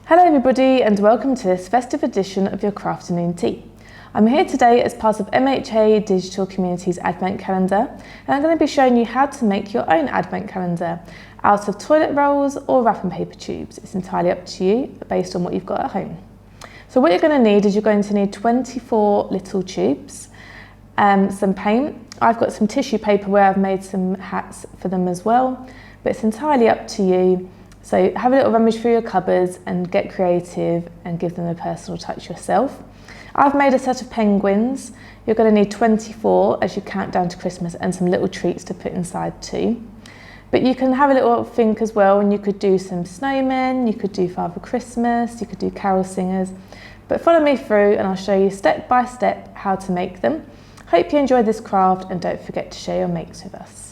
Hello everybody and welcome to this festive edition of your Crafternoon Tea. I'm here today as part of MHA Digital Community's Advent Calendar, and I'm going to be showing you how to make your own Advent Calendar out of toilet rolls or wrapping paper tubes. It's entirely up to you based on what you've got at home. So what you're going to need is you're going to need 24 little tubes, some paint. I've got some tissue paper where I've made some hats for them as well, but it's entirely up to you. So have a little rummage through your cupboards and get creative and give them a personal touch yourself. I've made a set of penguins. You're going to need 24 as you count down to Christmas, and some little treats to put inside too. But you can have a little think as well, and you could do some snowmen, you could do Father Christmas, you could do carol singers. But follow me through and I'll show you step by step how to make them. Hope you enjoy this craft and don't forget to share your makes with us.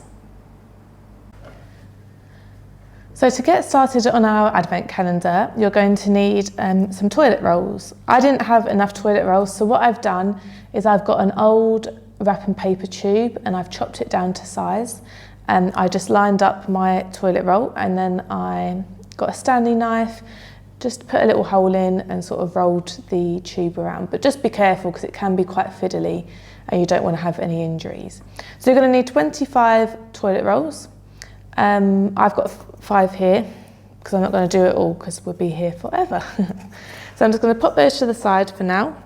So to get started on our Advent calendar, you're going to need some toilet rolls. I didn't have enough toilet rolls, so what I've done is I've got an old wrapping paper tube and I've chopped it down to size. And I just lined up my toilet roll, and then I got a Stanley knife, just put a little hole in and sort of rolled the tube around. But just be careful because it can be quite fiddly and you don't want to have any injuries. So you're going to need 25 toilet rolls. I've got 5 here because I'm not going to do it all because we'll be here forever. So I'm just going to pop those to the side for now.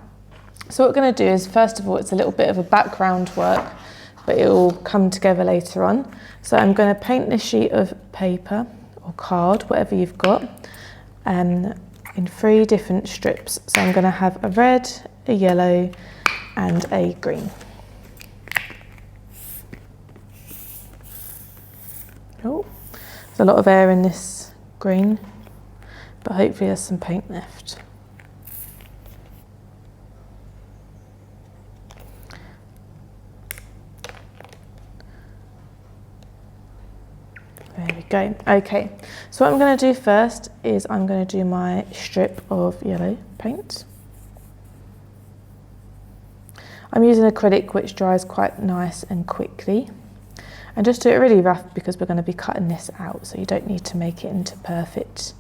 So what we're going to do is, first of all, it's a little bit of a background work, but it will come together later on. So I'm going to paint this sheet of paper or card, whatever you've got, in 3 different strips. So I'm going to have a red, a yellow and a green. Oh, there's a lot of air in this green, but hopefully there's some paint left. There we go. Okay, so what I'm going to do first is I'm going to do my strip of yellow paint. I'm using acrylic, which dries quite nice and quickly. And just do it really rough because we're going to be cutting this out, so you don't need to make it into perfect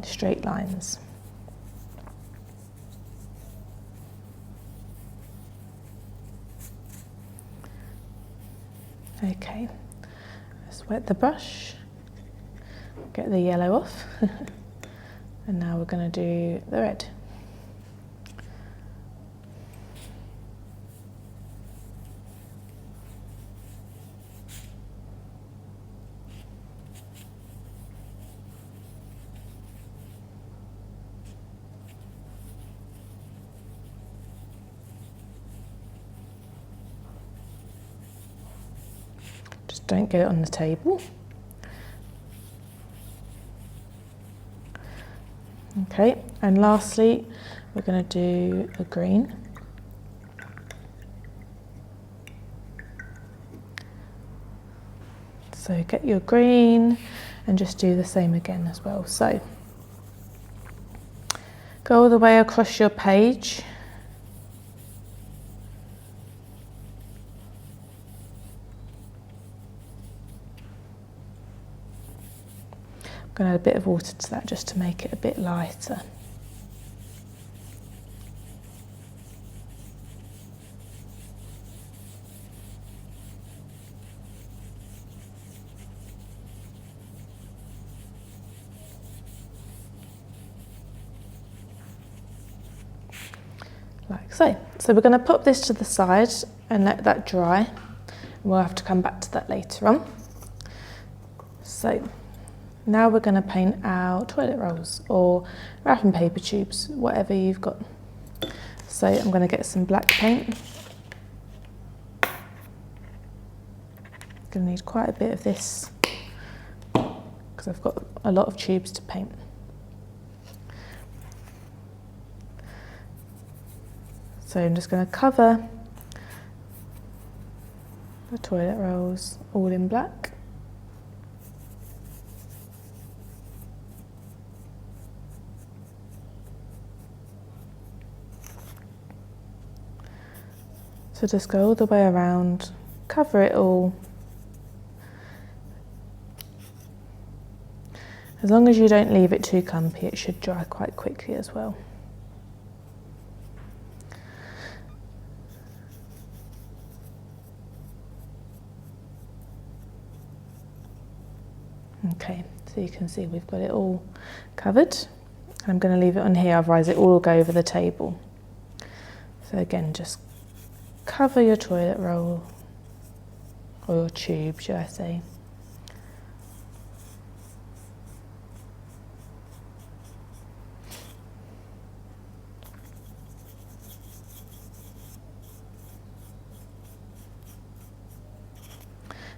straight lines. Okay, let's wet the brush, get the yellow off, and now we're going to do the red. Just don't get it on the table. Okay, and lastly, we're going to do a green. So get your green and just do the same again as well. So go all the way across your page. I'm going to add a bit of water to that just to make it a bit lighter. Like so. So we're going to pop this to the side and let that dry. We'll have to come back to that later on. So now we're going to paint our toilet rolls or wrapping paper tubes, whatever you've got. So I'm going to get some black paint. Going to need quite a bit of this because I've got a lot of tubes to paint. So I'm just going to cover the toilet rolls all in black. So just go all the way around, cover it all, As long as you don't leave it too clumpy, it should dry quite quickly as well. Okay, so you can see we've got it all covered. I'm going to leave it on here, otherwise it will all go over the table. So again, just cover your toilet roll, or your tube, should I say.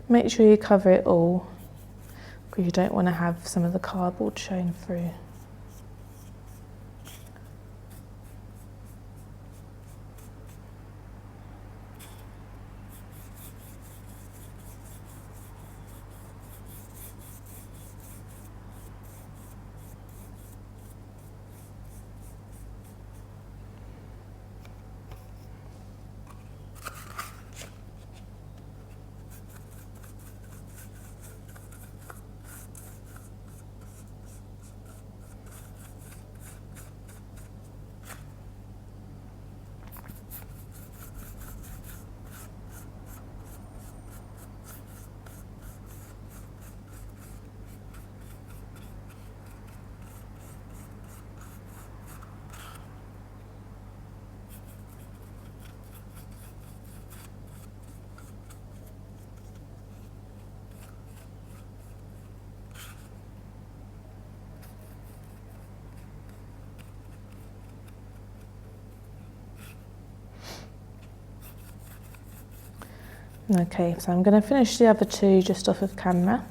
Make sure you cover it all, because you don't want to have some of the cardboard showing through. Okay, so I'm going to finish the other two just off of camera,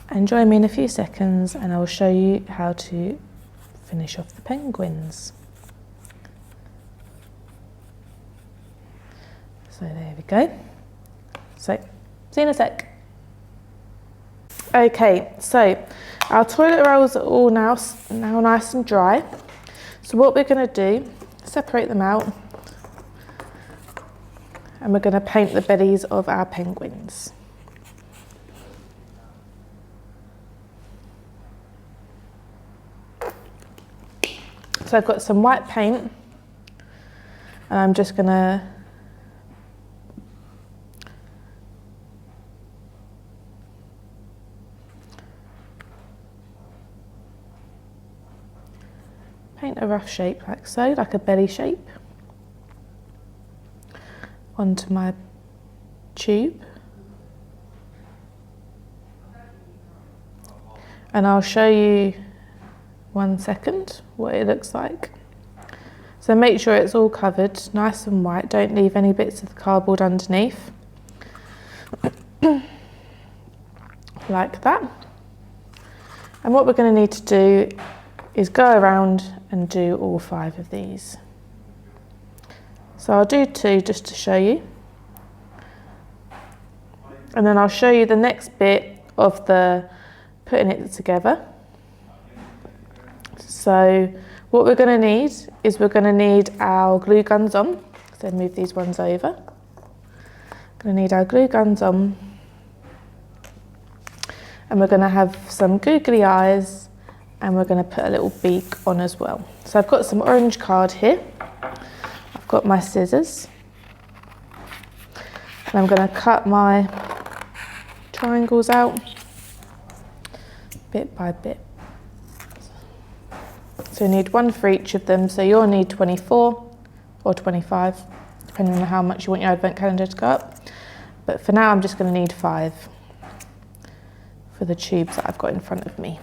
and join me in a few seconds and I will show you how to finish off the penguins. So there we go. So, see you in a sec. Okay, so our toilet rolls are all now nice and dry. So what we're going to do, separate them out, and we're going to paint the bellies of our penguins. So I've got some white paint, and I'm just going to paint a rough shape like so, like a belly shape, onto my tube, and I'll show you 1 second what it looks like. So make sure it's all covered nice and white, don't leave any bits of the cardboard underneath. Like that. And what we're going to need to do is go around and do all 5 of these. So I'll do 2 just to show you, and then I'll show you the next bit of the putting it together. So what we're going to need is we're going to need our glue guns on. So move these ones over. Going to need our glue guns on, and we're going to have some googly eyes, and we're going to put a little beak on as well. So I've got some orange card here. I've got my scissors, and I'm going to cut my triangles out bit by bit. So you need 1 for each of them, so you'll need 24 or 25, depending on how much you want your advent calendar to go up. But for now I'm just going to need 5 for the tubes that I've got in front of me.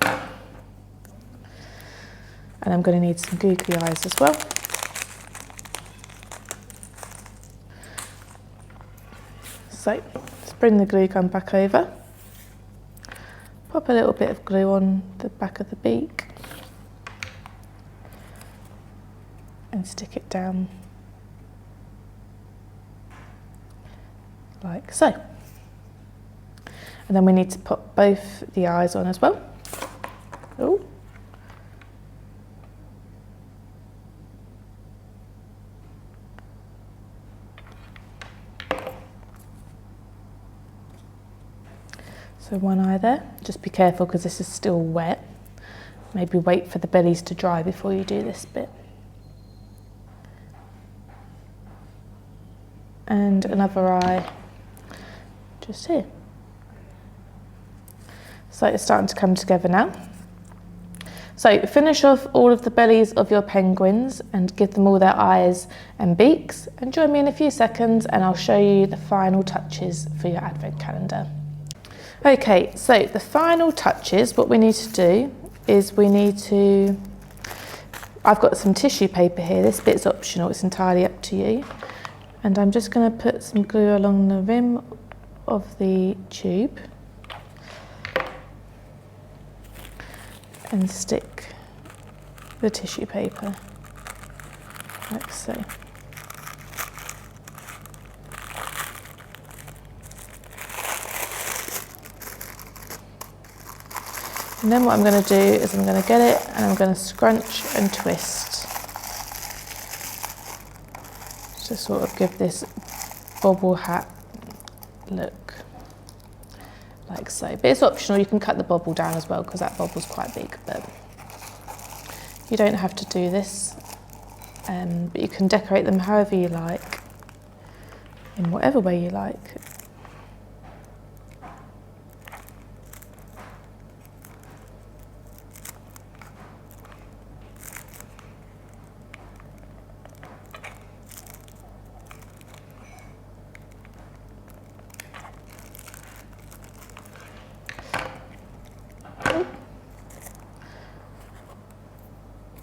And I'm going to need some googly eyes as well. So, let's bring the glue gun back over. Pop a little bit of glue on the back of the beak. And stick it down like so. And then we need to put both the eyes on as well. Ooh. So 1 eye there. Just be careful because this is still wet. Maybe wait for the bellies to dry before you do this bit. And another eye just here. So it's starting to come together now. So finish off all of the bellies of your penguins and give them all their eyes and beaks, and join me in a few seconds and I'll show you the final touches for your advent calendar. Okay, so the final touches, what we need to do is I've got some tissue paper here. This bit's optional, it's entirely up to you. And I'm just going to put some glue along the rim of the tube and stick the tissue paper like so. And then what I'm going to do is I'm going to get it and I'm going to scrunch and twist to sort of give this bobble hat look. Like so, but it's optional. You can cut the bobble down as well because that bobble's quite big, but you don't have to do this, but you can decorate them however you like, in whatever way you like.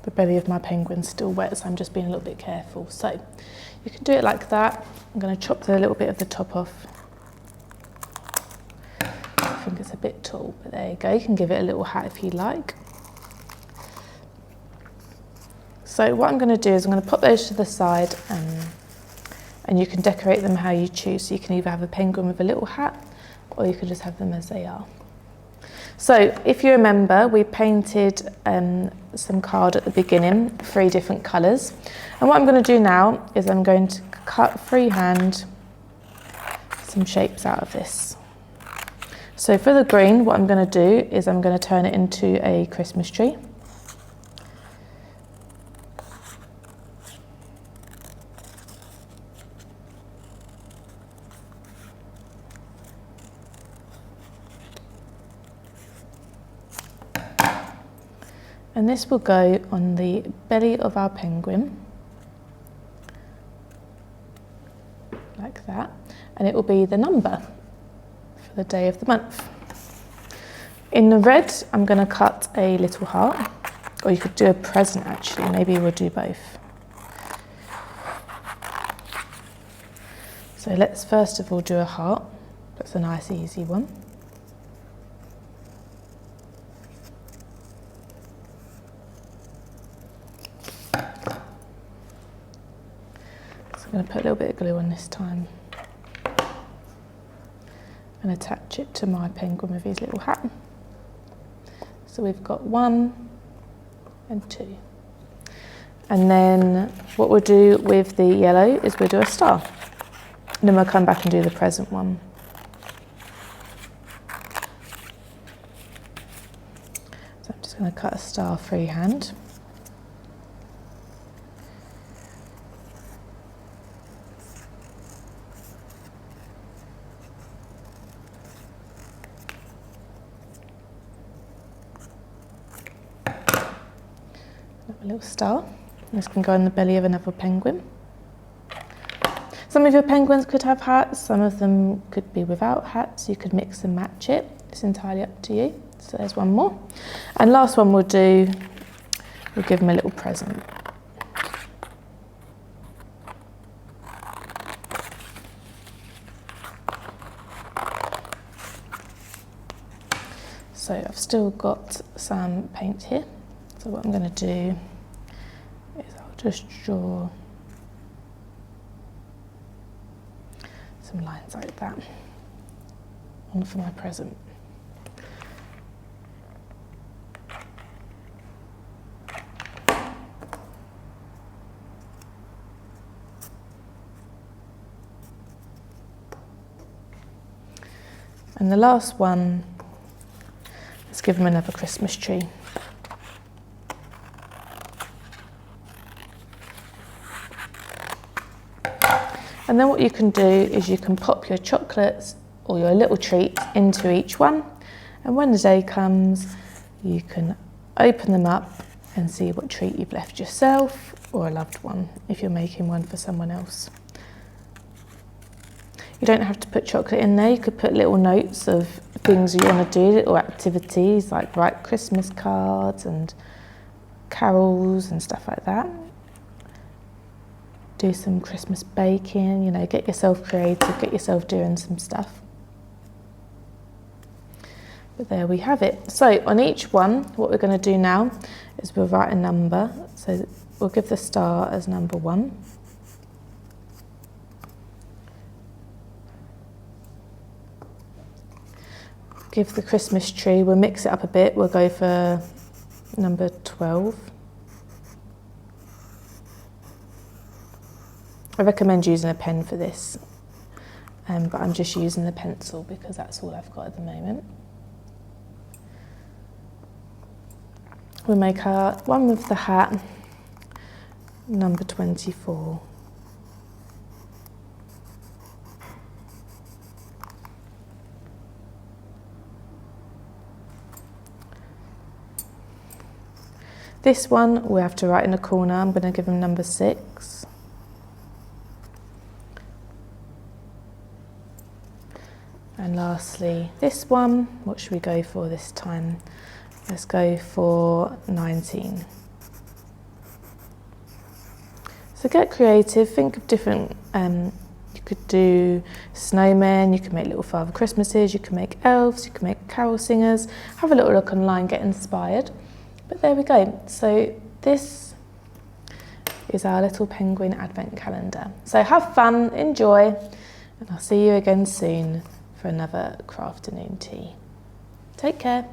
The belly of my penguin's still wet, so I'm just being a little bit careful. So you can do it like that. I'm going to chop a little bit of the top off. I think it's a bit tall, but there you go. You can give it a little hat if you like. So what I'm going to do is I'm going to pop those to the side, and you can decorate them how you choose. So you can either have a penguin with a little hat, or you can just have them as they are. So if you remember, we painted some card at the beginning, 3 different colours. And what I'm going to do now is I'm going to cut freehand some shapes out of this. So for the green, what I'm going to do is I'm going to turn it into a Christmas tree. And this will go on the belly of our penguin, like that, and it will be the number for the day of the month. In the red, I'm going to cut a little heart, or you could do a present actually, maybe we'll do both. So let's first of all do a heart. That's a nice easy one. I'm going to put a little bit of glue on this time and attach it to my penguin with his little hat. So we've got 1 and 2. And then what we'll do with the yellow is we'll do a star. And then we'll come back and do the present one. So I'm just going to cut a star freehand. A little star. This can go on the belly of another penguin. Some of your penguins could have hats, some of them could be without hats. You could mix and match it. It's entirely up to you. So there's one more. And last one we'll give them a little present. So I've still got some paint here. So what I'm going to do is I'll just draw some lines like that on for my present. And the last one give them another Christmas tree. And then what you can do is you can pop your chocolates or your little treats into each one, and when the day comes you can open them up and see what treat you've left yourself or a loved one if you're making one for someone else. You don't have to put chocolate in there, you could put little notes of things you want to do, little activities like write Christmas cards and carols and stuff like that. Do some Christmas baking, you know, get yourself creative, get yourself doing some stuff. But there we have it. So on each one, what we're going to do now is we'll write a number. So we'll give the star as number 1. Give the Christmas tree, we'll mix it up a bit, we'll go for number 12. I recommend using a pen for this, but I'm just using the pencil because that's all I've got at the moment. We'll make our one with the hat, number 24. This one we have to write in the corner, I'm going to give him number 6. And lastly, this one, what should we go for this time? Let's go for 19. So get creative, think of different, you could do snowmen, you could make little Father Christmases, you can make elves, you can make carol singers, have a little look online, get inspired. But there we go. So this is our little penguin advent calendar. So have fun, enjoy, and I'll see you again soon for another Crafternoon tea. Take care.